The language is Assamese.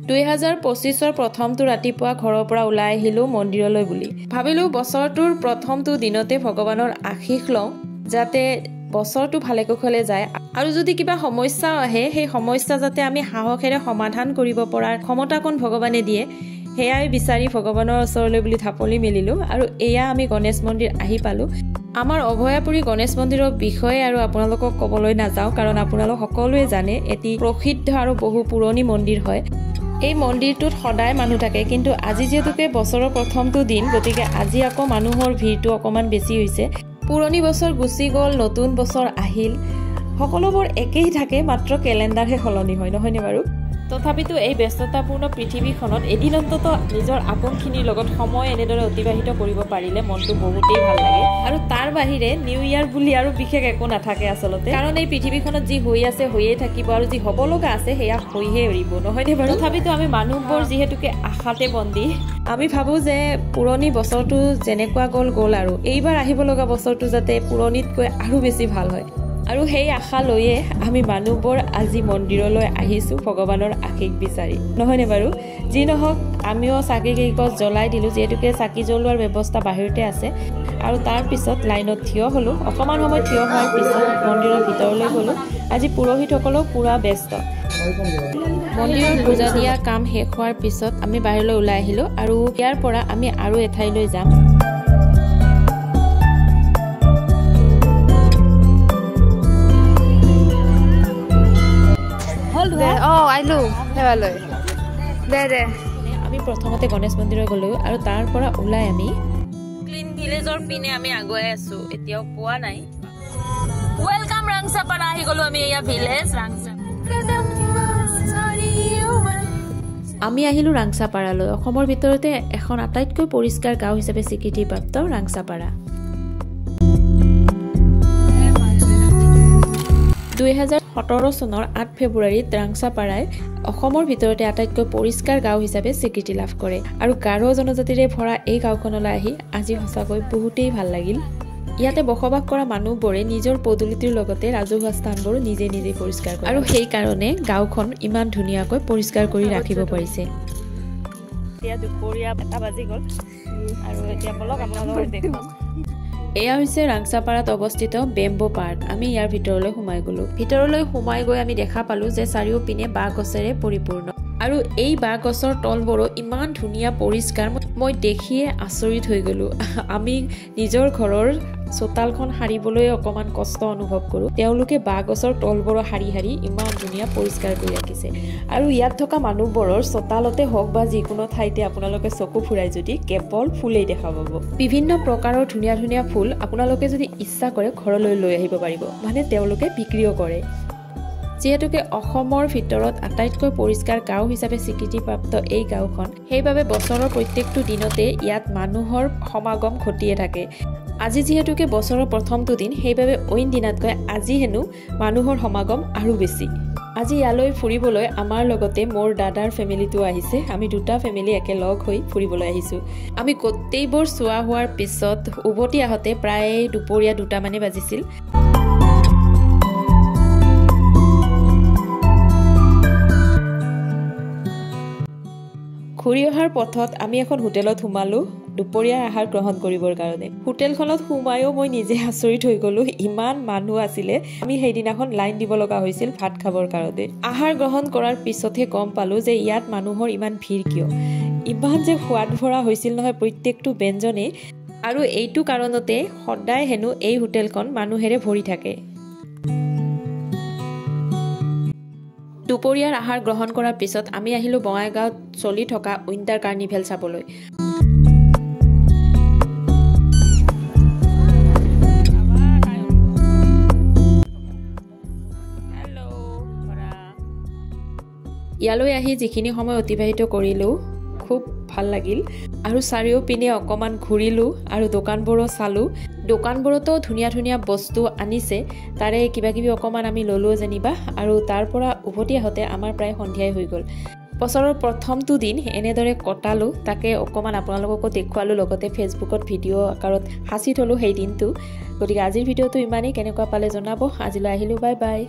2025 প্ৰথমটো ৰাতিপুৱা ঘৰৰ পৰা ওলাই আহিলো মন্দিৰলৈ বুলি ভাবিলো বছৰটোৰ প্ৰথমটো দিনতে ভগৱানৰ আশীষ লওঁ যাতে বছৰটো ভালে কুশলে যায় আৰু যদি কিবা সমস্যা আহে সেই সমস্যা যাতে আমি সাহসেৰে সমাধান কৰিব পৰাৰ ক্ষমতাকণ ভগৱানে দিয়ে হেয়াই বিচাৰি ভগৱানৰ ওচৰলৈ বুলি থাপলি মেলিলো আৰু এয়া আমি গণেশ মন্দিৰ আহি পালো আমাৰ অভয়াপুৰী গণেশ মন্দিৰৰ বিষয়ে আৰু আপোনালোকক ক'বলৈ নাযাওঁ কাৰণ আপোনালোক সকলোৱে জানে এটি প্ৰসিদ্ধ আৰু বহু পুৰণি মন্দিৰ হয় এই মন্দিৰটোত সদায় মানুহ থাকে কিন্তু আজি যেহেতুকে বছৰৰ প্ৰথমটো দিন গতিকে আজি আকৌ মানুহৰ ভিৰটো অকমান বেছি হৈছে পুৰণি বছৰ গুচি গ'ল নতুন বছৰ আহিল সকলোবোৰ একেই থাকে মাত্ৰ কেলেণ্ডাৰহে সলনি হয় নহয়নে বাৰু তথাপিতো এই ব্যস্ততাপূৰ্ণ পৃথিৱীখনত এদিন অন্তত নিজৰ আপোনখিনিৰ লগত সময় এনেদৰে অতিবাহিত কৰিব পাৰিলে মনটো বহুতেই ভাল লাগে আৰু তাৰ বাহিৰে নিউ ইয়াৰ বুলি আৰু বিশেষ একো নাথাকে আচলতে কাৰণ এই পৃথিৱীখনত যি হৈ আছে হৈয়ে থাকিব আৰু যি হ'ব লগা আছে সেয়া হৈহে এৰিব নহয়নে বাৰু তথাপিতো আমি মানুহবোৰ যিহেতুকে আশাতে বন্দী আমি ভাবোঁ যে পুৰণি বছৰটো যেনেকুৱা গ'ল আৰু এইবাৰ আহিব লগা বছৰটো যাতে পুৰণিতকৈ আৰু বেছি ভাল হয় আৰু সেই আশা লৈয়ে আমি মানুহবোৰ আজি মন্দিৰলৈ আহিছোঁ ভগৱানৰ আশীষ বিচাৰি নহয়নে বাৰু যি নহওক আমিও চাকি কেইগছ জ্বলাই দিলোঁ যিহেতুকে চাকি জ্বলোৱাৰ ব্যৱস্থা বাহিৰতে আছে আৰু তাৰ পিছত লাইনত থিয় হ'লোঁ অকণমান সময় থিয় হোৱাৰ পিছত মন্দিৰৰ ভিতৰলৈ গ'লোঁ আজি পুৰোহিতসকলেও পূৰা ব্যস্ত মন্দিৰৰ পূজা দিয়া কাম শেষ হোৱাৰ পিছত আমি বাহিৰলৈ ওলাই আহিলোঁ আৰু ইয়াৰ পৰা আমি আৰু এঠাইলৈ যাম আমি প্ৰথমতে গণেশ মন্দিৰলৈ গ'লো আৰু তাৰ পৰা ওলাই আমি ক্লিন ভিলেজৰ পিনে আমি আগুৱাই আছো এতিয়াও পোৱা নাই ওয়েলকাম ৰাংচাপাৰা আহি গ'লো আমি এয়া ভিলেজ আমি আহিলো ৰাংচাপাৰালৈ অসমৰ ভিতৰতে এখন আটাইতকৈ পৰিষ্কাৰ গাঁও হিচাপে স্বীকৃতিপ্ৰাপ্ত ৰাংচাপাৰা 2017 চনৰ 8 ফেব্ৰুৱাৰীত ৰাংচাপাৰাই অসমৰ ভিতৰতে আটাইতকৈ পৰিষ্কাৰ গাঁও হিচাপে স্বীকৃতি লাভ কৰে আৰু গাৰো জনজাতিৰে ভৰা এই গাঁওখনলৈ আহি আজি সঁচাকৈ বহুতেই ভাল লাগিল ইয়াতে বসবাস কৰা মানুহবোৰে নিজৰ পদূলিটিৰ লগতে ৰাজহুৱা স্থানবোৰ নিজে নিজে পৰিষ্কাৰ কৰে আৰু সেই কাৰণে গাঁওখন ইমান ধুনীয়াকৈ পৰিষ্কাৰ কৰি ৰাখিব পাৰিছে এতিয়া দুপৰীয়া 1 বাজি গ'ল আৰু এতিয়া বলক আপোনালোকক দেখুৱাম এয়া হৈছে ৰাংচাপাৰাত অৱস্থিত বেম্বো পাৰ্ক আমি ইয়াৰ ভিতৰলৈ সোমাই গ'লো ভিতৰলৈ সোমাই গৈ আমি দেখা পালো যে চাৰিওপিনে বাঁহ গছেৰে পৰিপূৰ্ণ আৰু এই বাঁহ গছৰ তলবোৰো ইমান ধুনীয়া পৰিষ্কাৰ মই দেখিয়ে আচৰিত হৈ গ'লো আমি নিজৰ ঘৰৰ চোতালখন সাৰিবলৈ অকমান কষ্ট অনুভৱ কৰোঁ তেওঁলোকে বাঁহ গছৰ তলবোৰ সাৰি সাৰি ইমান ধুনীয়া পৰিষ্কাৰ কৰি ৰাখিছে আৰু ইয়াত থকা মানুহবোৰৰ চোতালতে হওক বা যিকোনো ঠাইতে আপোনালোকে চকু ফুৰাই যদি কেৱল ফুলেই দেখা পাব বিভিন্ন প্ৰকাৰৰ ধুনীয়া ধুনীয়া ফুল আপোনালোকে যদি ইচ্ছা কৰে ঘৰলৈ লৈ আহিব পাৰিব মানে তেওঁলোকে বিক্ৰীও কৰে যেহেতুকে অসমৰ ভিতৰত আটাইতকৈ পৰিষ্কাৰ গাঁও হিচাপে স্বীকৃতিপ্ৰাপ্ত এই গাঁওখন সেইবাবে বছৰৰ প্ৰত্যেকটো দিনতে ইয়াত মানুহৰ সমাগম ঘটিয়ে থাকে আজি যেহেতুকে বছৰৰ প্ৰথমটো দিন সেইবাবে অইন দিনতকৈ আজি হেনো মানুহৰ সমাগম আৰু বেছি আজি ইয়ালৈ ফুৰিবলৈ আমাৰ লগতে মোৰ দাদাৰ ফেমিলিটো আহিছে আমি দুটা ফেমিলি একেলগ হৈ ফুৰিবলৈ আহিছোঁ আমি গোটেইবোৰ চোৱা হোৱাৰ পিছত উভতি আহোঁতে প্ৰায় দুপৰীয়া 2টা মানে বাজিছিল ঘূৰি অহাৰ পথত আমি এখন হোটেলত সোমালো দুপৰীয়াৰ আহাৰ গ্ৰহণ কৰিবৰ কাৰণে হোটেলখনত সোমায়ো মই নিজে আচৰিত হৈ গ'লো ইমান মানুহ আছিলে আমি সেইদিনাখন লাইন দিব লগা হৈছিল ভাত খাবৰ কাৰণে আহাৰ গ্ৰহণ কৰাৰ পিছতহে গম পালো যে ইয়াত মানুহৰ ইমান ভিৰ কিয় ইমান যে সোৱাদ ভৰা হৈছিল নহয় প্ৰত্যেকটো ব্যঞ্জনে আৰু এইটো কাৰণতে সদায় হেনো এই হোটেলখন মানুহেৰে ভৰি থাকে দুপৰীয়াৰ আহাৰ গ্ৰহণ কৰাৰ পিছত আমি আহিলো বঙাইগাঁৱত চলি থকা উইণ্টাৰ কাৰ্নিভেল চাবলৈ ইয়ালৈ আহি যিখিনি সময় অতিবাহিত কৰিলোঁ খুব ভাল লাগিল আৰু চাৰিওপিনে অকমান ঘূৰিলোঁ আৰু দোকানবোৰো চালোঁ দোকানবোৰতো ধুনীয়া ধুনীয়া বস্তু আনিছে তাৰে কিবা কিবি অকমান আমি ল'লো যেনিবা আৰু তাৰ পৰা উভতি আহোঁতে আমাৰ প্ৰায় সন্ধিয়াই হৈ গ'ল বছৰৰ প্ৰথমটো দিন এনেদৰে কটালোঁ তাকে অকমান আপোনালোককো দেখুৱালোঁ লগতে ফেচবুকত ভিডিঅ' আকাৰত সাঁচি থলোঁ সেই দিনটো গতিকে আজিৰ ভিডিঅ'টো ইমানেই কেনেকুৱা পালে জনাব আজিলৈ আহিলোঁ বাই বাই